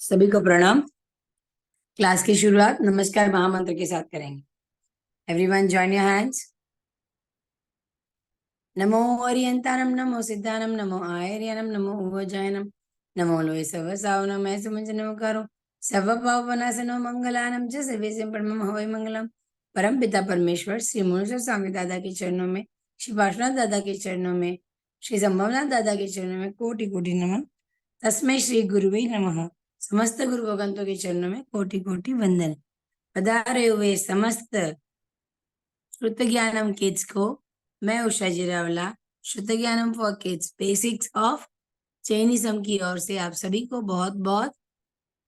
सभी को प्रणाम। क्लास की शुरुआत नमस्कार महामंत्र के साथ करेंगे। Everyone join your hands. नमो ओरियंतानम, नमो सिद्धानम, नमो आयर्यनम, नमो उवजायनम, नमो लोय सव सावनम ऐसे मंज नमकारो सर्व पाव वनासनो मंगलानम च सर्वेशम परमम हवै मंगलम। परम पिता परमेश्वर श्री मुनीश्वर स्वामी दादा के चरणों में, श्री पार्श्वनाथ दादा के चरणों में, श्री संभवनाथ दादा के चरणों में कोटि कोटि नमन। तस्मै श्री गुरुवे नमः। समस्त गुरु भगवंतों के चरणों में कोटि कोटि वंदन। पधारे हुए समस्त श्रुत ज्ञानम किड्स को मैं उषा जिरावला, श्रुत ज्ञानम for kids basics of Jainism की ओर से आप सभी को बहुत बहुत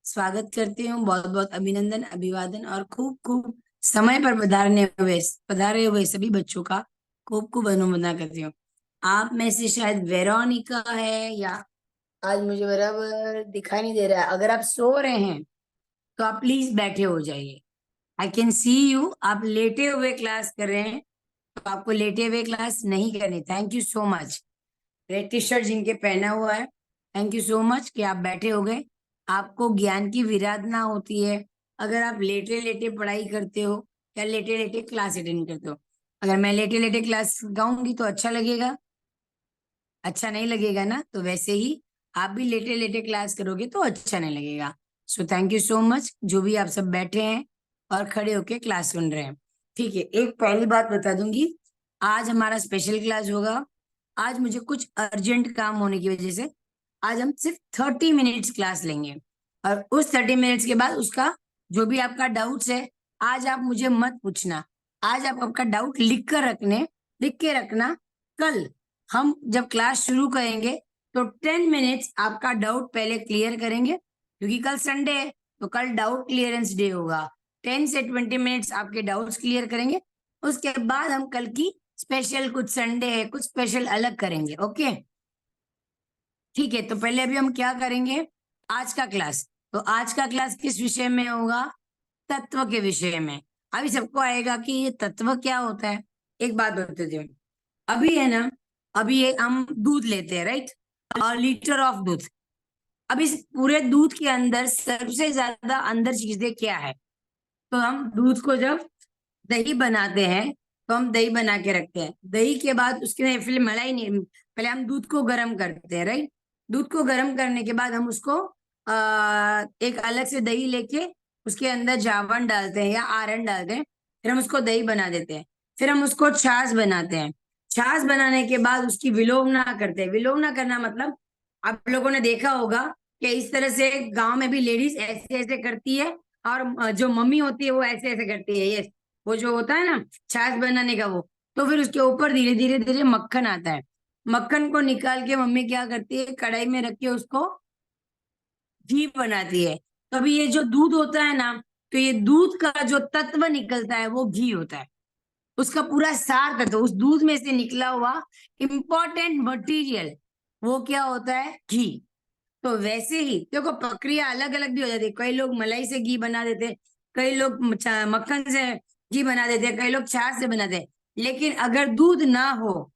स्वागत करती हूँ। बहुत बहुत अभिनंदन, अभिवादन और खूब खूब समय पर पधारे हुए सभी बच्चों का खूब खूब अनुमोदन करती हूँ। आप में से शायद वेरोनिका है, या आज मुझे बराबर दिखाई नहीं दे रहा है। अगर आप सो रहे हैं तो आप प्लीज बैठे हो जाइए। I can see you. आप लेटे हुए क्लास कर रहे हैं तो आपको लेटे हुए क्लास नहीं करनी। Thank you so much. Red T shirt जिनके पहना हुआ है, थैंक यू सो मच कि आप बैठे हो गए। आपको ज्ञान की विराधना होती है अगर आप लेटे लेटे पढ़ाई करते हो या लेटे लेटे क्लास अटेंड करते हो। अगर मैं लेटे लेटे क्लास गाऊंगी तो अच्छा लगेगा? अच्छा नहीं लगेगा ना। तो वैसे ही आप भी लेटे लेटे क्लास करोगे तो अच्छा नहीं लगेगा। So thank you so much जो भी आप सब बैठे हैं और खड़े होके क्लास सुन रहे हैं। ठीक है, एक पहली बात बता दूंगी, आज हमारा स्पेशल क्लास होगा। आज मुझे कुछ अर्जेंट काम होने की वजह से आज हम सिर्फ 30 मिनट्स क्लास लेंगे, और उस 30 मिनट्स के बाद उसका जो भी आपका डाउट्स है आज आप मुझे मत पूछना। आज आप आपका डाउट लिख के रखना। कल हम जब क्लास शुरू करेंगे तो 10 मिनट्स आपका डाउट पहले क्लियर करेंगे, क्योंकि कल संडे है तो कल डाउट क्लियरेंस डे होगा। 10 से 20 मिनट्स आपके डाउट्स क्लियर करेंगे। उसके बाद हम कल की स्पेशल, कुछ संडे है कुछ स्पेशल अलग करेंगे। ओके, ठीक है। तो पहले अभी हम क्या करेंगे, आज का क्लास। तो आज का क्लास किस विषय में होगा? तत्व के विषय में। अभी सबको आएगा कि ये तत्व क्या होता है। एक बात बता दूं, अभी है ना, अभी ये हम दूध लेते हैं, राइट? और लीटर ऑफ दूध। अब इस पूरे दूध के अंदर सबसे ज्यादा अंदर चीजें क्या है? तो हम दूध को जब दही बनाते हैं तो हम दही बना के रखते हैं। दही के बाद उसके में फिर मलाई नहीं, पहले हम दूध को गर्म करते हैं, राइट? दूध को गर्म करने के बाद हम उसको एक अलग से दही लेके उसके अंदर जावन डालते हैं या आयरन डालते हैं, फिर हम उसको दही बना देते हैं। फिर हम उसको छाछ बनाते हैं। छाछ बनाने के बाद उसकी विलोवना करते हैं। विलोवना करना मतलब आप लोगों ने देखा होगा कि इस तरह से गांव में भी लेडीज ऐसे ऐसे करती है, और जो मम्मी होती है वो ऐसे ऐसे करती है। ये वो जो होता है ना छाछ बनाने का वो, तो फिर उसके ऊपर धीरे धीरे धीरे मक्खन आता है। मक्खन को निकाल के मम्मी क्या करती है, कढ़ाई में रख के उसको घी बनाती है। तो अभी ये जो दूध होता है ना, तो ये दूध का जो तत्व निकलता है वो घी होता है। उसका पूरा सार तत्व, उस दूध में से निकला हुआ इंपॉर्टेंट मटेरियल, वो क्या होता है? घी। तो वैसे ही देखो प्रक्रिया अलग अलग भी हो जाती है। कई लोग मलाई से घी बना देते, कई लोग मक्खन से घी बना देते, कई लोग छाछ से बनाते हैं। लेकिन अगर दूध ना हो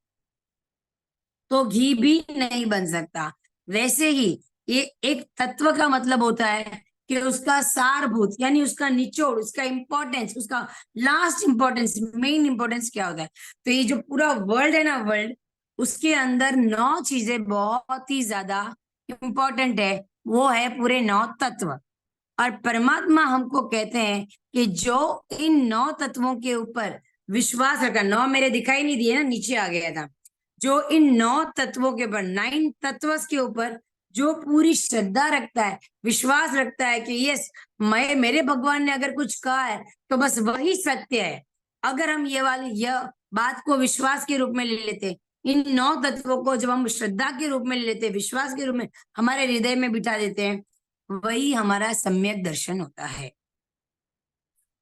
तो घी भी नहीं बन सकता। वैसे ही ये एक तत्व का मतलब होता है कि उसका सारभूत, यानी उसका निचोड़, उसका इंपॉर्टेंस, उसका लास्ट इंपॉर्टेंस, मेन इंपॉर्टेंस क्या होता है। तो ये जो पूरा वर्ल्ड है ना, वर्ल्ड, उसके अंदर 9 चीजें बहुत ही ज्यादा इंपॉर्टेंट है। वो है पूरे 9 तत्व। और परमात्मा हमको कहते हैं कि जो इन 9 तत्वों के ऊपर विश्वास रखा, 9 मेरे दिखाई नहीं दिए ना, नीचे आ गया था। जो इन 9 तत्वों के ऊपर, 9 तत्वस के ऊपर जो पूरी श्रद्धा रखता है, विश्वास रखता है कि यस, मैं, मेरे भगवान ने अगर कुछ कहा है तो बस वही सत्य है। अगर हम ये वाली यह बात को विश्वास के रूप में ले लेते, इन 9 तत्वों को जब हम श्रद्धा के रूप में ले लेते, विश्वास के रूप में हमारे हृदय में बिठा देते हैं, वही हमारा सम्यक दर्शन होता है।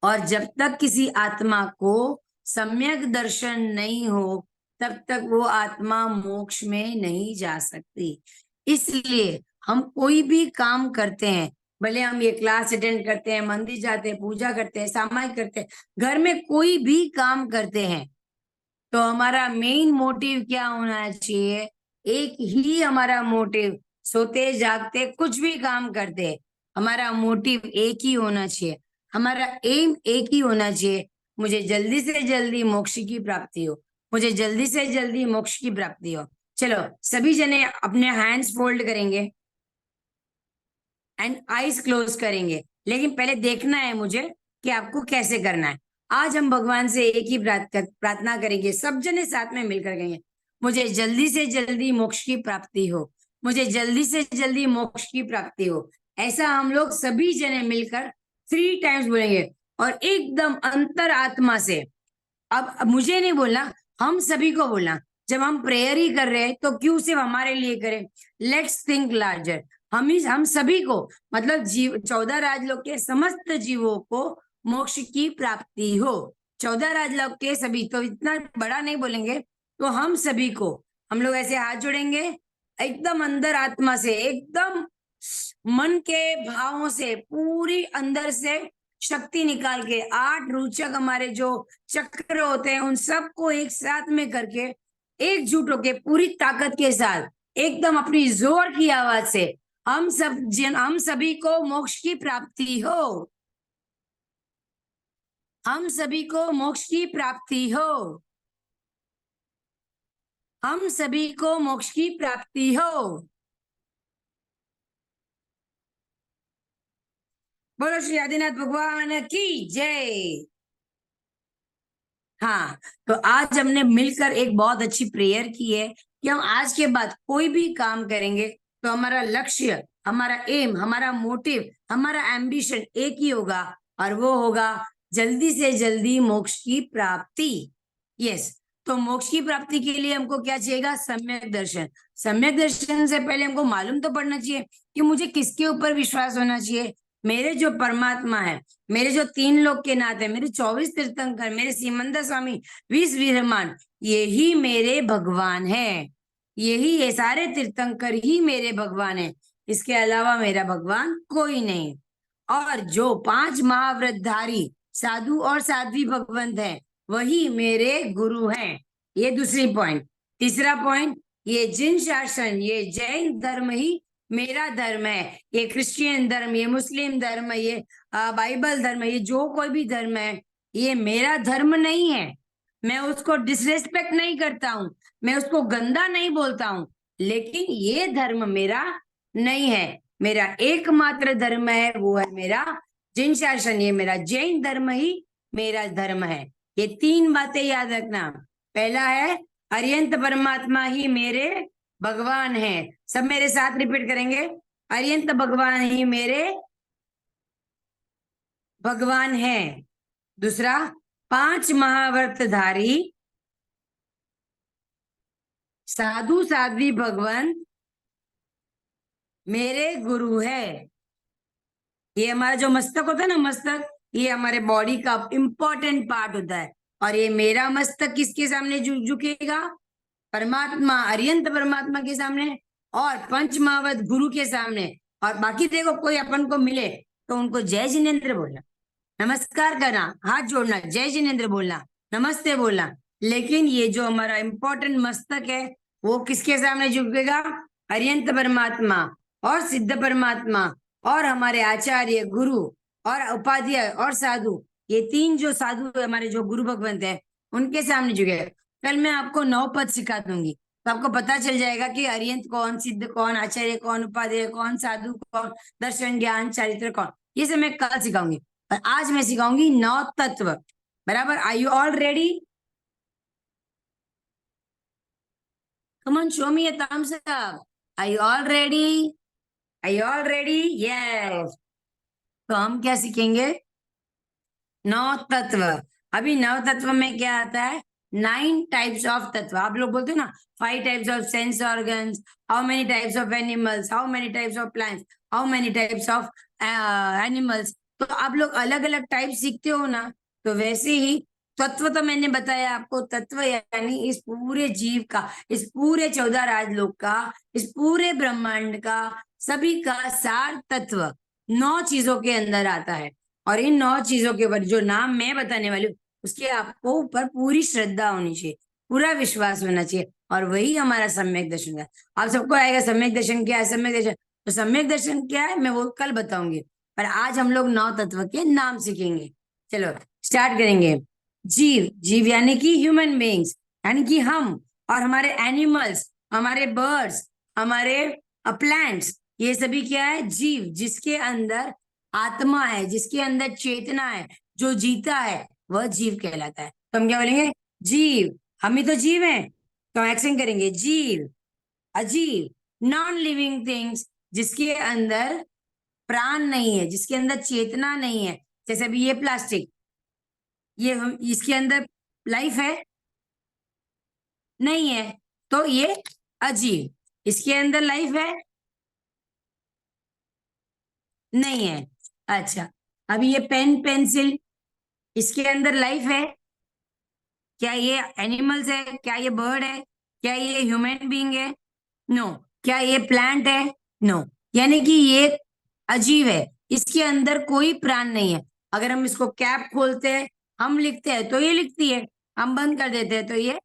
और जब तक किसी आत्मा को सम्यक दर्शन नहीं हो तब तक वो आत्मा मोक्ष में नहीं जा सकती। इसलिए हम कोई भी काम करते हैं, भले हम ये क्लास अटेंड करते हैं, मंदिर जाते हैं, पूजा करते हैं, सामायिक करते हैं, घर में कोई भी काम करते हैं, तो हमारा मेन मोटिव क्या होना चाहिए? एक ही हमारा मोटिव, सोते जागते कुछ भी काम करते, हमारा मोटिव एक ही होना चाहिए, हमारा एम एक ही होना चाहिए। मुझे जल्दी से जल्दी मोक्ष की प्राप्ति हो, मुझे जल्दी से जल्दी मोक्ष की प्राप्ति हो। चलो सभी जने अपने हैंड्स फोल्ड करेंगे एंड आईज क्लोज करेंगे, लेकिन पहले देखना है मुझे कि आपको कैसे करना है। आज हम भगवान से एक ही प्रार्थना करेंगे, सब जने साथ में मिलकर करेंगे, मुझे जल्दी से जल्दी मोक्ष की प्राप्ति हो, मुझे जल्दी से जल्दी मोक्ष की प्राप्ति हो। ऐसा हम लोग सभी जने मिलकर 3 टाइम्स बोलेंगे और एकदम अंतर आत्मा से। अब मुझे नहीं बोलना, हम सभी को बोलना। जब हम प्रेयर ही कर रहे हैं तो क्यों सिर्फ हमारे लिए करें? Let's think larger. हम सभी को, मतलब जीव 14 राजलोक के समस्त जीवों को मोक्ष की प्राप्ति हो। 14 राजलोक के सभी, तो इतना बड़ा नहीं बोलेंगे, तो हम सभी को, हम लोग ऐसे हाथ जोड़ेंगे एकदम अंदर आत्मा से, एकदम मन के भावों से, पूरी अंदर से शक्ति निकाल के 8 रोचक हमारे जो चक्र होते हैं उन सबको एक साथ में करके एकजुट होके पूरी ताकत के साथ एकदम अपनी जोर की आवाज से हम सभी को मोक्ष की प्राप्ति हो, हम सभी को मोक्ष की प्राप्ति हो, हम सभी को मोक्ष की प्राप्ति हो। बोलो श्री आदिनाथ भगवान की जय। हाँ, तो आज हमने मिलकर एक बहुत अच्छी प्रेयर की है कि हम आज के बाद कोई भी काम करेंगे तो हमारा लक्ष्य, हमारा एम, हमारा मोटिव, हमारा एम्बिशन एक ही होगा, और वो होगा जल्दी से जल्दी मोक्ष की प्राप्ति। यस, तो मोक्ष की प्राप्ति के लिए हमको क्या चाहिएगा? सम्यक दर्शन। सम्यक दर्शन से पहले हमको मालूम तो पड़ना चाहिए कि मुझे किसके ऊपर विश्वास होना चाहिए। मेरे जो परमात्मा है, मेरे जो 3 लोक के नाथ है, मेरे 24 तीर्थंकर, मेरे सीमंदर स्वामी 20 विरहमान, यही मेरे भगवान है, यही ये सारे तीर्थंकर ही मेरे भगवान है, इसके अलावा मेरा भगवान कोई नहीं। और जो 5 महाव्रतधारी साधु और साध्वी भगवंत है वही मेरे गुरु हैं। ये दूसरी पॉइंट। तीसरा पॉइंट, ये जिन शासन, ये जैन धर्म ही मेरा धर्म है, ये क्रिश्चियन धर्म, ये मुस्लिम धर्म, ये बाइबल धर्म, ये जो कोई भी धर्म है, ये मेरा धर्म नहीं है। मैं उसको डिसरेस्पेक्ट नहीं करता हूं, मैं उसको गंदा नहीं बोलता हूं, लेकिन ये धर्म मेरा नहीं है। मेरा एकमात्र धर्म है, वो है मेरा जिन शासन, ये मेरा जैन धर्म ही मेरा धर्म है। ये 3 बातें याद रखना। पहला है अरिहंत परमात्मा ही मेरे भगवान है। सब मेरे साथ रिपीट करेंगे, अरिहंत भगवान ही मेरे भगवान है। दूसरा, 5 महाव्रतधारी साधु साध्वी भगवान मेरे गुरु है। ये हमारा जो मस्तक होता है ना, मस्तक, ये हमारे बॉडी का इंपॉर्टेंट पार्ट होता है, और ये मेरा मस्तक किसके सामने झुकेगा? परमात्मा, अरिहंत परमात्मा के सामने, और पंच महावत गुरु के सामने। और बाकी देखो, कोई अपन को मिले तो उनको जय जिनेन्द्र बोलना, नमस्कार करना, हाथ जोड़ना, जय जिनेन्द्र बोलना, नमस्ते बोलना। लेकिन ये जो हमारा इंपॉर्टेंट मस्तक है वो किसके सामने झुकेगा? अरिहंत परमात्मा और सिद्ध परमात्मा और हमारे आचार्य, गुरु और उपाध्याय और साधु, ये 3 जो साधु हमारे जो गुरु भगवंत है उनके सामने झुकेगा। कल मैं आपको 9 पद सिखा दूंगी, तो आपको पता चल जाएगा कि अरिहंत कौन, सिद्ध कौन, आचार्य कौन, उपाध्याय कौन, साधु कौन, दर्शन, ज्ञान, चरित्र कौन। ये सब मैं कल सिखाऊंगी, और आज मैं सिखाऊंगी 9 तत्व। बराबर? Are you all ready? Come on, show me a thumbs up. Are you all ready? Are you all ready? Yes. तो हम क्या सीखेंगे? 9 तत्व। अभी 9 तत्व में क्या आता है? 9 टाइप्स ऑफ तत्व। आप लोग बोलते हो ना 5 types of sense organs, how many types of animals, how many types of plants, how many types of animals. तो आप लोग अलग अलग टाइप सीखते हो ना, तो वैसे ही तत्व तो मैंने बताया आपको। तत्व यानी इस पूरे जीव का, इस पूरे 14 राजलोक का, इस पूरे ब्रह्मांड का, सभी का सार तत्व 9 चीजों के अंदर आता है। और इन 9 चीजों के ऊपर जो नाम मैं बताने वाली हूँ उसके आपको ऊपर पूरी श्रद्धा होनी चाहिए, पूरा विश्वास होना चाहिए, और वही हमारा सम्यक दर्शन है। आप सबको आएगा सम्यक दर्शन क्या है? सम्यक दर्शन तो सम्यक दर्शन क्या है मैं वो कल बताऊंगी, पर आज हम लोग 9 तत्व के नाम सीखेंगे। चलो स्टार्ट करेंगे। जीव, जीव यानी कि ह्यूमन बींग्स, यानी कि हम और हमारे एनिमल्स, हमारे बर्ड्स, हमारे प्लांट्स, ये सभी क्या है? जीव, जिसके अंदर आत्मा है, जिसके अंदर चेतना है, जो जीता है वह जीव कहलाता है। तो हम क्या बोलेंगे? जीव, हम ही तो जीव हैं, तो हम एक्शन करेंगे जीव। अजीव, नॉन लिविंग थिंग्स, जिसके अंदर प्राण नहीं है, जिसके अंदर चेतना नहीं है। जैसे अभी ये प्लास्टिक, इसके अंदर लाइफ है? नहीं है, तो ये अजीव। इसके अंदर लाइफ है? नहीं है। अच्छा, अभी ये पेन पेंसिल, इसके अंदर लाइफ है? क्या ये एनिमल्स है? क्या ये बर्ड है? क्या ये ह्यूमन बीइंग है? नो। क्या ये प्लांट है? नो। यानी कि ये अजीव है, इसके अंदर कोई प्राण नहीं है। अगर हम इसको कैप खोलते हैं, हम लिखते हैं तो ये लिखती है, हम बंद कर देते हैं तो ये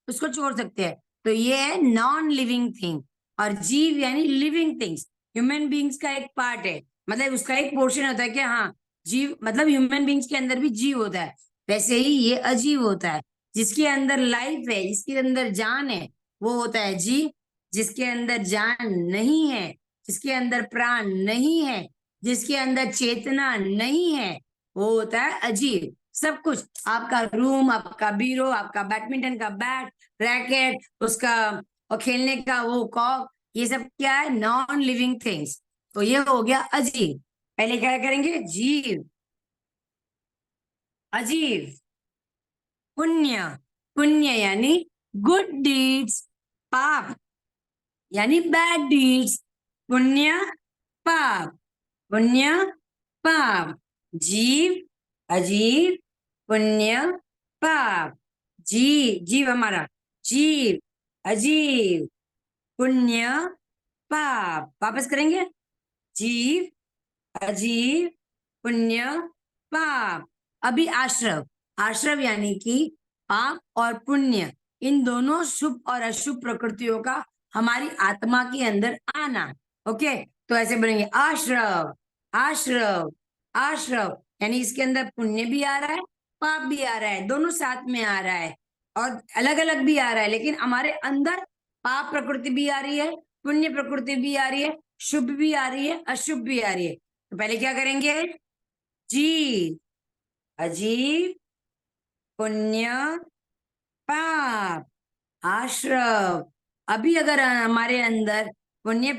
उसको छोड़ सकते हैं। तो ये है नॉन लिविंग थिंग। और जीव यानी लिविंग थिंग्स, ह्यूमन बींग्स का एक पार्ट है, मतलब उसका एक पोर्शन होता है कि हाँ, जीव मतलब ह्यूमन बींग्स के अंदर भी जीव होता है, वैसे ही ये अजीव होता है। जिसके अंदर लाइफ है, जिसके अंदर जान है, वो होता है जीव। जिसके अंदर जान नहीं है, जिसके अंदर प्राण नहीं है, जिसके अंदर चेतना नहीं है, वो होता है अजीव। सब कुछ, आपका रूम, आपका बीरो, आपका बैडमिंटन का बैट, रैकेट, उसका और खेलने का वो कॉक, ये सब क्या है? Non living things. तो ये हो गया अजीव। पहले क्या करेंगे? जीव, अजीव। पुण्य, पुण्य यानी गुड डीड्स। पाप यानी बैड डीड्स। पुण्य, पाप, पुण्य, पाप। जीव, अजीव, पुण्य, पाप। जीव हमारा, जीव, अजीव, पुण्य, पाप। वापस करेंगे। जीव, अजीव, पुण्य, पाप। अभी आश्रव, आश्रव यानी कि पाप और पुण्य, इन दोनों शुभ और अशुभ प्रकृतियों का हमारी आत्मा के अंदर आना। ओके, तो ऐसे बोलेंगे आश्रव, आश्रव, आश्रव। यानी इसके अंदर पुण्य भी आ रहा है, पाप भी आ रहा है, दोनों साथ में आ रहा है, और अलग अलग भी आ रहा है, लेकिन हमारे अंदर पाप प्रकृति भी आ रही है, पुण्य प्रकृति भी आ रही है, शुभ भी आ रही है, अशुभ भी आ रही है। तो पहले क्या करेंगे? जीव, अजीव, पुण्य, पाप, आश्रव। अभी अगर हमारे अंदर पुण्य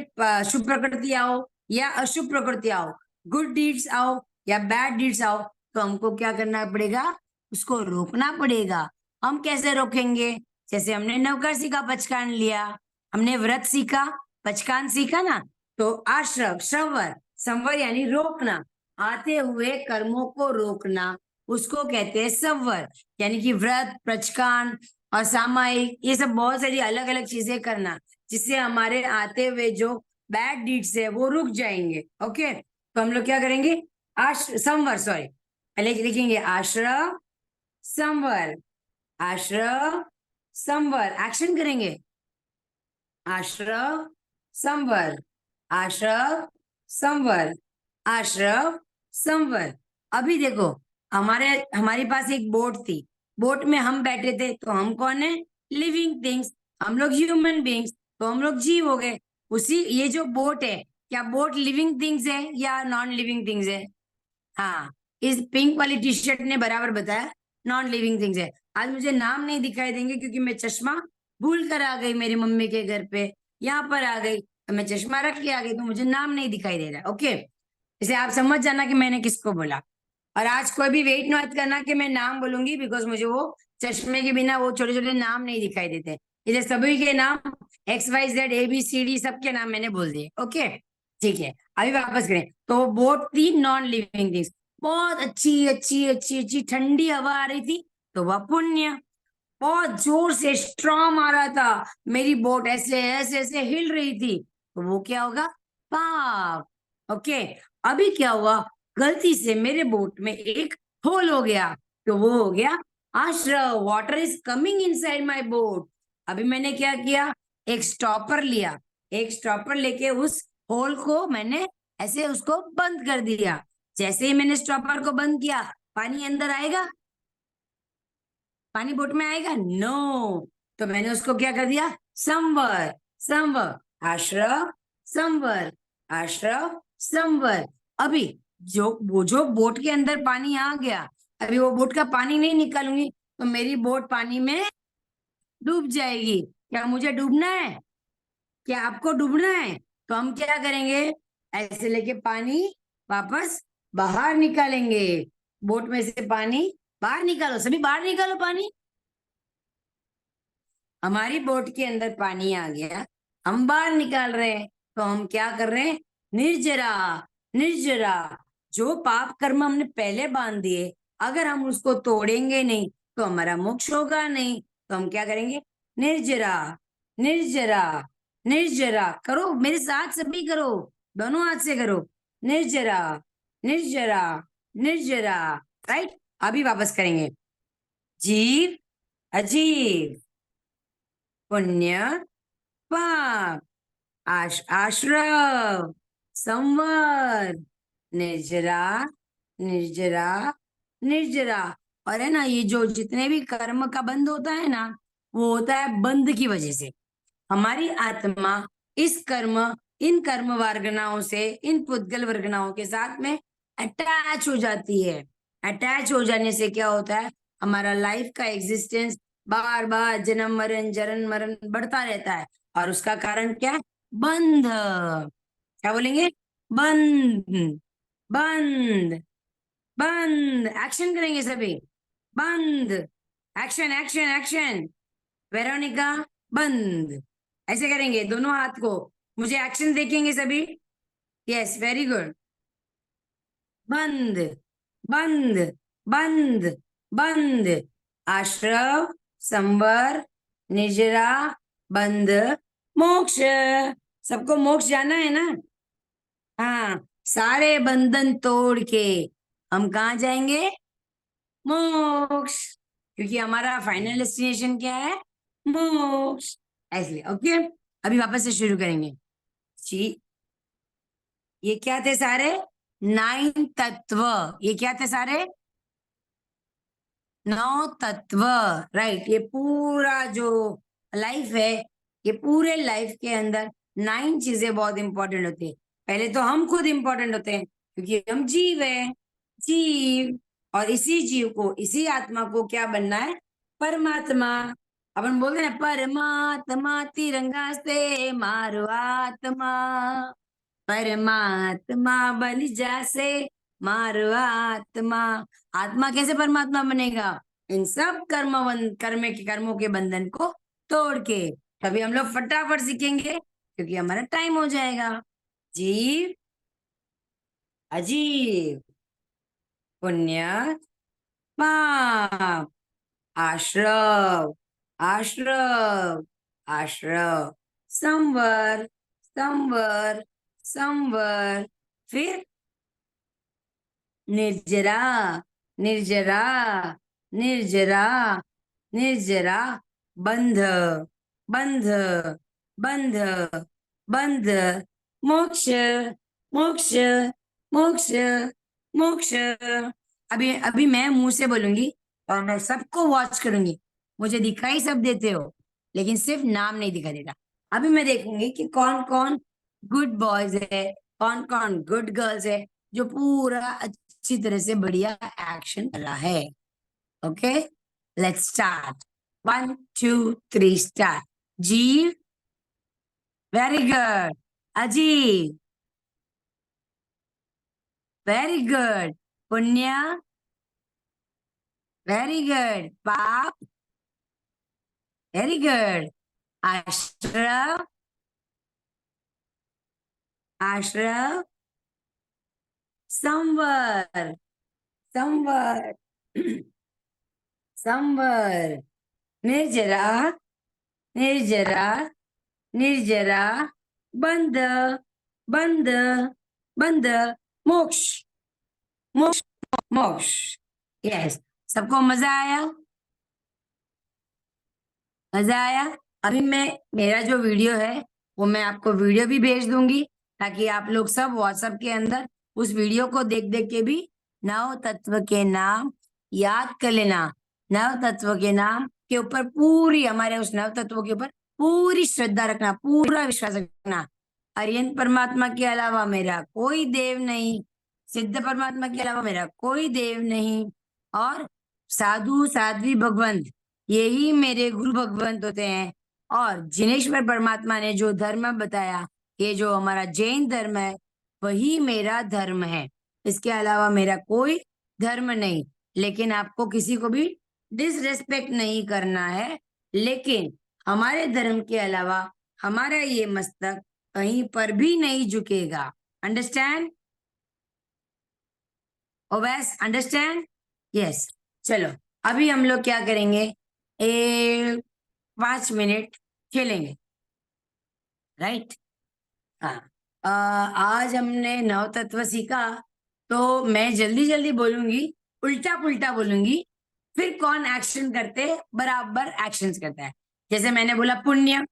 शुभ प्रकृति आओ या अशुभ प्रकृति आओ, गुड डीड्स आओ या बैड डीड्स आओ, तो हमको क्या करना पड़ेगा? उसको रोकना पड़ेगा। हम कैसे रोकेंगे? जैसे हमने नवकर सीखा, पचकान लिया, हमने व्रत सीखा, पचकान सीखा ना, तो आश्रव, श्रवर, संवर यानी रोकना, आते हुए कर्मों को रोकना, उसको कहते हैं संवर। यानी कि व्रत, पचकान और सामायिक, ये सब बहुत सारी अलग अलग चीजें करना, जिससे हमारे आते हुए जो बैड डीड्स है वो रुक जाएंगे। ओके, तो हम लोग क्या करेंगे? संवर, सॉरी, पहले लिखेंगे आश्रव, संवर, आश्रव, संवर। एक्शन करेंगे आश्रव, संवर, आश्रव, संवर, आश्रव, संवर। अभी देखो, हमारे पास एक बोट थी, बोट में हम बैठे थे, तो हम कौन है? लिविंग थिंग्स, हम लोग ह्यूमन बींग्स, तो हम लोग जीव हो गए। उसी, ये जो बोट है, क्या बोट लिविंग थिंग्स है या नॉन लिविंग थिंग्स है? हाँ, इस पिंक वाली टी शर्ट ने बराबर बताया, नॉन लिविंग थिंग्स है। आज मुझे नाम नहीं दिखाई देंगे क्योंकि मैं चश्मा भूल कर आ गई मेरी मम्मी के घर पे, यहाँ पर आ गई, तो मैं चश्मा रख के आ गई, तो मुझे नाम नहीं दिखाई दे रहा। ओके, इसे आप समझ जाना कि मैंने किसको बोला। और आज कोई भी वेट मत करना कि मैं नाम बोलूंगी, बिकॉज मुझे वो चश्मे के बिना वो छोटे छोटे नाम नहीं दिखाई देते। इधर सभी के नाम XYZ ABCD सबके नाम मैंने बोल दिए। ओके, ठीक है, अभी वापस करें। तो बोट थी नॉन लिविंग थिंग्स, बहुत अच्छी अच्छी अच्छी अच्छी ठंडी हवा आ रही थी, तो वह पुण्य। बहुत जोर से स्ट्रॉम आ रहा था, मेरी बोट ऐसे ऐसे ऐसे हिल रही थी, तो वो क्या होगा? पाप। ओके, अभी क्या हुआ? गलती से मेरे बोट में एक होल हो गया, तो वो हो गया आश्रव। Water is coming inside my boat. अभी मैंने क्या किया? एक स्टॉपर लिया, एक स्टॉपर लेके उस होल को मैंने ऐसे उसको बंद कर दिया। जैसे ही मैंने स्टॉपर को बंद किया, पानी अंदर आएगा? पानी बोट में आएगा? नो। तो मैंने उसको क्या कर दिया? संवर, संवर, आश्रव, संवर, आश्रव, संवर। अभी जो बोट के अंदर पानी आ गया, अभी वो बोट का पानी नहीं निकालूंगी तो मेरी बोट पानी में डूब जाएगी। क्या मुझे डूबना है? क्या आपको डूबना है? तो हम क्या करेंगे? ऐसे लेके पानी वापस बाहर निकालेंगे। बोट में से पानी बाहर निकालो, सभी बाहर निकालो पानी। हमारी बोट के अंदर पानी आ गया, हम बाहर निकाल रहे हैं। तो हम क्या कर रहे हैं? निर्जरा, निर्जरा। जो पाप कर्म हमने पहले बांध दिए, अगर हम उसको तोड़ेंगे नहीं तो हमारा मोक्ष होगा नहीं। तो हम क्या करेंगे? निर्जरा, निर्जरा, निर्जरा। करो मेरे साथ, सभी करो, दोनों हाथ से करो। निर्जरा, निर्जरा, निर्जरा। राइट। अभी वापस करेंगे। जीव, अजीव, पुण्य, पाप, आश्रव, संवर, निर्जरा, निर्जरा, निर्जरा। और है ना, ये जो जितने भी कर्म का बंध होता है ना, वो होता है बंध की वजह से। हमारी आत्मा इस कर्म, इन कर्म वर्गनाओं से, इन पुद्गल वर्गनाओं के साथ में अटैच हो जाती है। अटैच हो जाने से क्या होता है? हमारा लाइफ का एग्जिस्टेंस बार बार जन्म मरण, जन्म मरण बढ़ता रहता है। और उसका कारण क्या है? बंध। क्या बोलेंगे? बंध, बंध, बंद। एक्शन करेंगे सभी। बंद। Action, action, action. वेरोनिका, बंद। ऐसे करेंगे दोनों हाथ को। मुझे एक्शन देखेंगे सभी। Yes, very good. बंद, बंद, बंद, बंद। आश्रव, संवर, निर्जरा, बंद, मोक्ष। सबको मोक्ष जाना है ना? हाँ। सारे बंधन तोड़ के हम कहाँ जाएंगे? मोक्ष। क्योंकि हमारा फाइनल डेस्टिनेशन क्या है? मोक्ष। ऐसे, ओके। अभी वापस से शुरू करेंगे जी। ये क्या थे सारे? 9 तत्व। ये क्या थे सारे? 9 तत्व। राइट। ये पूरा जो लाइफ है, ये पूरे लाइफ के अंदर 9 चीजें बहुत इंपॉर्टेंट होती है। पहले तो हम खुद इंपॉर्टेंट होते हैं, क्योंकि हम जीव है। जीव। और इसी जीव को, इसी आत्मा को क्या बनना है? परमात्मा। अपन बोलते हैं ना, परमात्मा तिरंगा से मारो आत्मा, परमात्मा बन जासे मारो आत्मा। आत्मा कैसे परमात्मा बनेगा? इन सब कर्मों के बंधन को तोड़ के। तभी हम लोग फटाफट सीखेंगे, क्योंकि हमारा टाइम हो जाएगा। जीव, अजीव, पुण्य, पाप, आश्रव, आश्रव, आश्रव, संवर, संवर, संवर। फिर निर्जरा, निर्जरा, निर्जरा, निर्जरा, बंध, बंध, बंध, बंध, मोक्ष, मोक्ष, मोक्ष, मोक्ष। अभी अभी मैं मुंह से बोलूंगी और मैं सबको वॉच करूंगी। मुझे दिखाई सब देते हो, लेकिन सिर्फ नाम नहीं दिखाई देता। अभी मैं देखूंगी कि कौन कौन गुड बॉयज है, कौन कौन गुड गर्ल्स है, जो पूरा अच्छी तरह से बढ़िया एक्शन कर रहा है। Okay, let's start. 1 2 3 स्टार्ट। जीव, वेरी गुड। अजीब, वेरी गुड। पुण्य, वेरी गुड। पाप, वेरी गुड। आश्रव, आश्रव, संवर, संवर, संवर। निर्जरा, निर्जरा, निर्जरा, बंध, बंध, बंध, मोक्ष, मोक्ष, मोक्ष। यस। सबको मजा आया? मजा आया? अभी मैं, मेरा जो वीडियो है वो मैं आपको वीडियो भी भेज दूंगी, ताकि आप लोग सब व्हाट्सएप के अंदर उस वीडियो को देख देख के भी नव तत्व के नाम याद कर लेना। नव तत्व के नाम के ऊपर पूरी, हमारे उस नव तत्व के ऊपर पूरी श्रद्धा रखना, पूरा विश्वास रखना। अरिहंत परमात्मा के अलावा मेरा कोई देव नहीं, सिद्ध परमात्मा के अलावा मेरा कोई देव नहीं, और साधु साध्वी भगवंत यही मेरे गुरु भगवंत होते हैं। और जिनेश्वर परमात्मा ने जो धर्म बताया, ये जो हमारा जैन धर्म है, वही मेरा धर्म है। इसके अलावा मेरा कोई धर्म नहीं। लेकिन आपको किसी को भी डिसरेस्पेक्ट नहीं करना है, लेकिन हमारे धर्म के अलावा हमारा ये मस्तक कहीं पर भी नहीं झुकेगा। अंडरस्टैंड? Owais, understand? यस। चलो अभी हम लोग क्या करेंगे, 5 मिनट खेलेंगे, राइट? हाँ। आज हमने नव तत्व सीखा, तो मैं जल्दी जल्दी बोलूंगी, उल्टा पुल्टा बोलूंगी, फिर कौन एक्शन करते बराबर एक्शंस करता है। जैसे मैंने बोला पुण्य,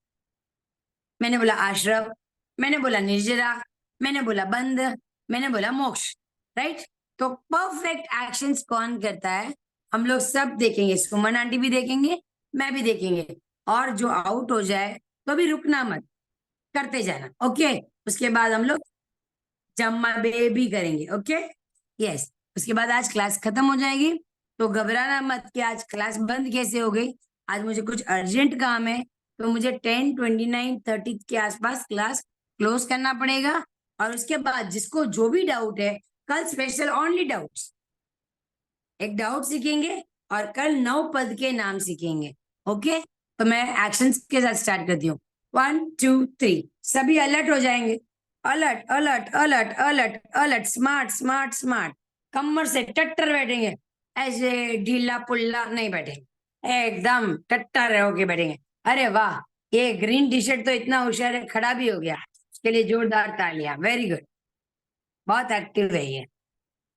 मैंने बोला आश्रम, मैंने बोला निर्जरा, मैंने बोला बंध, मैंने बोला मोक्ष, राइट? तो परफेक्ट एक्शंस कौन करता है हम लोग सब देखेंगे। सुमन आंटी भी देखेंगे, मैं भी देखेंगे। और जो आउट हो जाए तो भी रुकना मत, करते जाना, ओके? उसके बाद हम लोग जम्मा बेबी करेंगे, ओके? यस। उसके बाद आज क्लास खत्म हो जाएगी, तो घबराना मत कि आज क्लास बंद कैसे हो गई। आज मुझे कुछ अर्जेंट काम है, तो मुझे 10, 29, 30 के आसपास क्लास क्लोज करना पड़ेगा। और उसके बाद जिसको जो भी डाउट है, कल स्पेशल ओनली डाउट्स, एक डाउट सीखेंगे और कल 9 पद के नाम सीखेंगे, ओके? तो मैं एक्शंस के साथ स्टार्ट करती हूँ। 1, 2, 3, सभी अलर्ट हो जाएंगे। Alert alert alert alert alert, smart smart smart. कमर से टट्टर बैठेंगे, ऐसे ढीला पुल्ला नहीं बैठेंगे, एकदम टट्टर होके बैठेंगे। अरे वाह, ये ग्रीन टी शर्ट तो इतना होशियार है, खड़ा भी हो गया, उसके लिए जोरदार तालियां। वेरी गुड, बहुत एक्टिव है ये।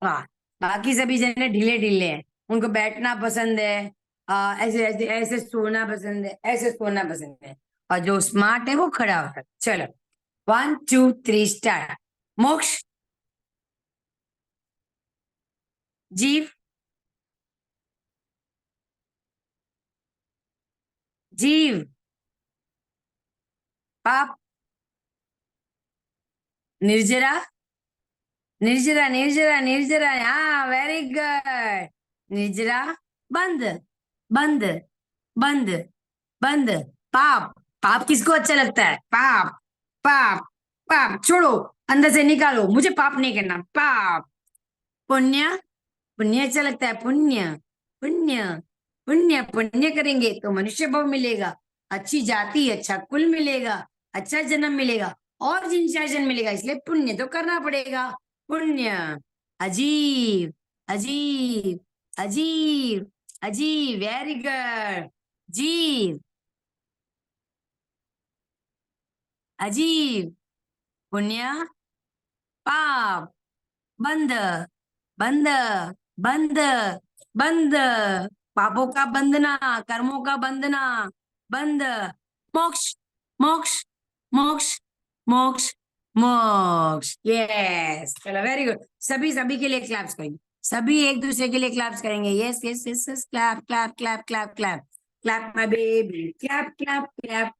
हाँ, बाकी सभी जने ढीले ढीले हैं, उनको बैठना पसंद है, ऐसे ऐसे ऐसे सोना पसंद है, ऐसे सोना पसंद है। और जो स्मार्ट है वो खड़ा होता है। चलो 1, 2, 3 स्टार्ट। मोक्ष, जीव, जीव, पाप, निर्जरा, निर्जरा निर्जरा निर्जरा, हाँ वेरी गुड। निर्जरा, बंद, बंद, बंद, बंद। पाप, पाप किसको अच्छा लगता है? पाप, पाप, पाप छोड़ो, अंदर से निकालो, मुझे पाप नहीं करना। पाप। पुण्य, पुण्य अच्छा लगता है। पुण्य, पुण्य, पुण्य, पुण्य करेंगे तो मनुष्य भाव मिलेगा, अच्छी जाति, अच्छा कुल मिलेगा, अच्छा जन्म मिलेगा, और जिनशासन मिलेगा, इसलिए पुण्य तो करना पड़ेगा। पुण्य। अजीब, अजीब, अजीब, अजीब, वेरी गुड। जीव, अजीब, पुण्य, पाप, बंध, बंध, बंध, बंध, पापों का बंधना, कर्मों का बंधना, बंध। मोक्ष, मोक्ष, मोक्ष, मोक्ष, मोक्ष। यस, चलो वेरी गुड। सभी सभी के लिए क्लैप्स करेंगे, सभी एक दूसरे के लिए क्लैप्स करेंगे। Yes yes yes yes, clap clap clap clap clap. Clap my baby, clap clap clap.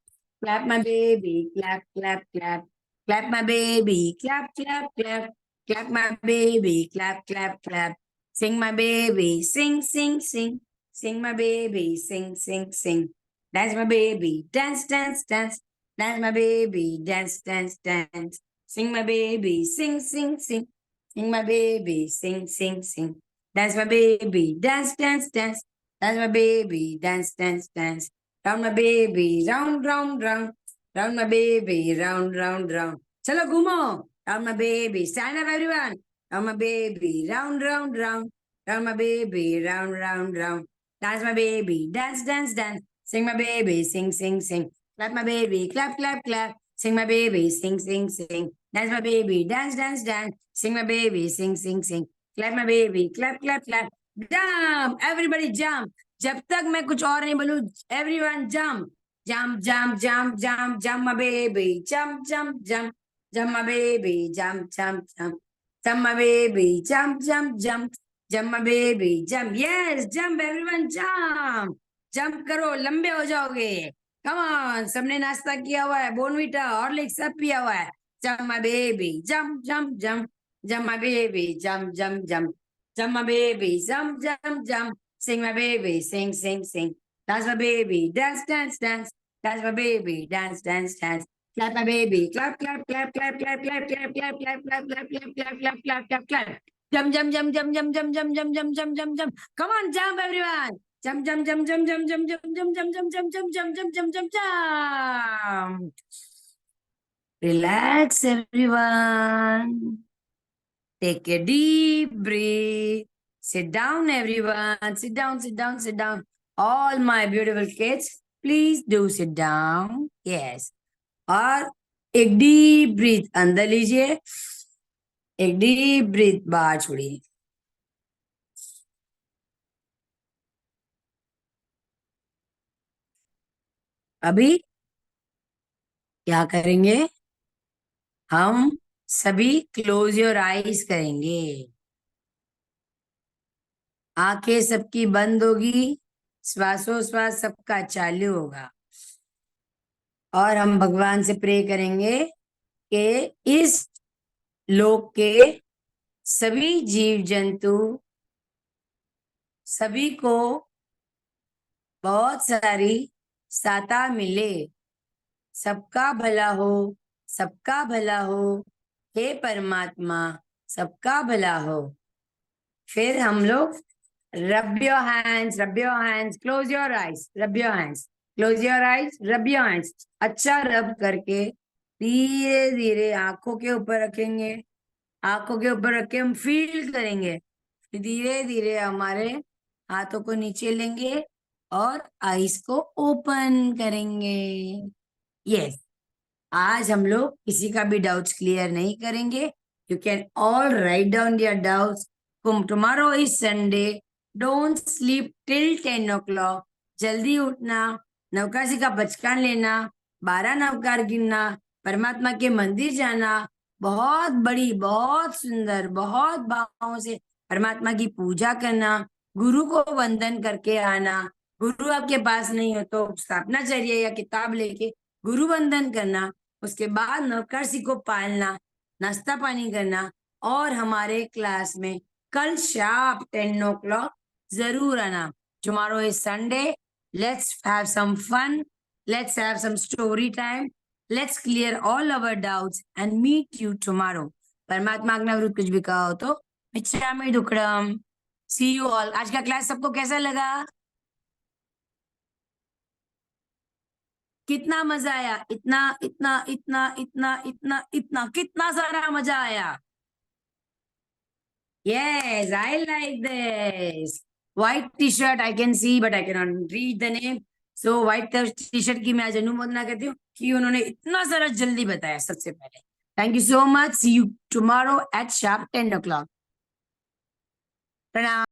Clap my baby, clap clap clap. Clap my baby, clap clap clap. Clap my baby, clap, clap, clap. Sing my baby, sing, sing, sing. Sing my baby, sing, sing, sing. Dance my baby, dance, dance, dance. Dance my baby, dance, dance, dance. Sing my baby, sing, sing, sing. Sing my baby, sing, sing, sing. Dance my baby, dance, dance, dance. Dance my baby, dance, dance, dance. Round my baby, round, round, round. Round my baby, round, round, round. Chalo घूमो। Round my baby, stand up everyone. Round my baby, round, round, round. Round my baby, round, round, round. Dance my baby, dance, dance, dance. Sing my baby, sing, sing, sing. Clap my baby, clap, clap, clap. Sing my baby, sing, sing, sing. Dance my baby, dance, dance, dance. Sing my baby, sing, sing, sing. Clap my baby, clap, clap, clap. Jump, everybody jump. जब तक मैं कुछ और नहीं बोलूं, everyone jump. Jump, jump, jump, jump, jump my baby. Jump, jump, jump. Jump my baby, jump, jump, jump. Jump my baby, jump, jump, jump. Jump my baby, jump. Yes, jump everyone, jump. Jump करो, लंबे हो जाओगे. Come on, सबने नाश्ता किया हुआ है, Bournvita Horlicks सब पिया हुआ है. Jump my baby, jump jump jump. Jump my baby, jump jump jump. Jump my baby, jump jump jump. Sing my baby, sing sing sing. Dance my baby, dance dance dance. Dance my baby, dance dance dance. Clap my baby, clap clap clap clap clap clap clap clap clap clap clap clap clap clap clap clap clap. Jump jump jump jump jump jump jump jump jump jump jump jump. Come on, jump everyone. Jump, jump, jump, jump, jump, jump, jump, jump, jump, jump, jump, jump, jump, jump, jump, jump, jump. Relax, everyone. Take a deep breath. Sit down, everyone. Sit down, sit down, sit down. All my beautiful kids, please do sit down. Yes. और एक deep breath अंदर लीजिए, एक deep breath बाहर छोड़िए. अभी क्या करेंगे? हम सभी क्लोज योर आईज करेंगे. आंखें सबकी बंद होगी, श्वासोश्वास सबका चालू होगा. और हम भगवान से प्रे करेंगे कि इस लोक के सभी जीव जंतु, सभी को बहुत सारी सहायता मिले. सबका भला हो, सबका भला हो. हे परमात्मा, सबका भला हो. फिर हम लोग rub your hands, rub your hands, close your eyes, rub your hands, close your eyes, rub your hands. अच्छा रब करके धीरे धीरे आंखों के ऊपर रखेंगे. आंखों के ऊपर रख के हम फील करेंगे. धीरे धीरे हमारे हाथों को नीचे लेंगे और आईज को ओपन करेंगे. यस, आज हम लोग किसी का भी डाउट्स क्लियर नहीं करेंगे. You can all write down your doubts. Tomorrow is Sunday. Don't sleep till 10 o'clock. जल्दी उठना, नवकाशी का बचकान लेना, 12 नवकार गिनना, परमात्मा के मंदिर जाना, बहुत बड़ी, बहुत सुंदर, बहुत भावों से परमात्मा की पूजा करना, गुरु को वंदन करके आना. गुरु आपके पास नहीं हो तो स्थापनाचार्य या किताब लेके गुरु वंदन करना. उसके बाद नवकाशी को पालना, नाश्ता पानी करना. और हमारे क्लास में कल शार्प 10 o'clock जरूर आना. Tomorrow is Sunday. Let's have some fun. Let's have some story time. Let's clear all our doubts and meet you tomorrow. परमात्मा आज्ञावरुद्ध कुछ भी कहा हो तो मिच्छामि दुक्कडम. सी यू ऑल. आज का क्लास सबको कैसा लगा? कितना मजा आया? इतना इतना इतना इतना इतना इतना कितना सारा मजा आया. Yes, I like this. White t-shirt I can see, but I cannot read the name. So white t-shirt की मैं आज अनुमोदना करती हूँ कि उन्होंने इतना सारा जल्दी बताया सबसे पहले. Thank you so much. See you tomorrow at sharp 10 o'clock. प्रणाम.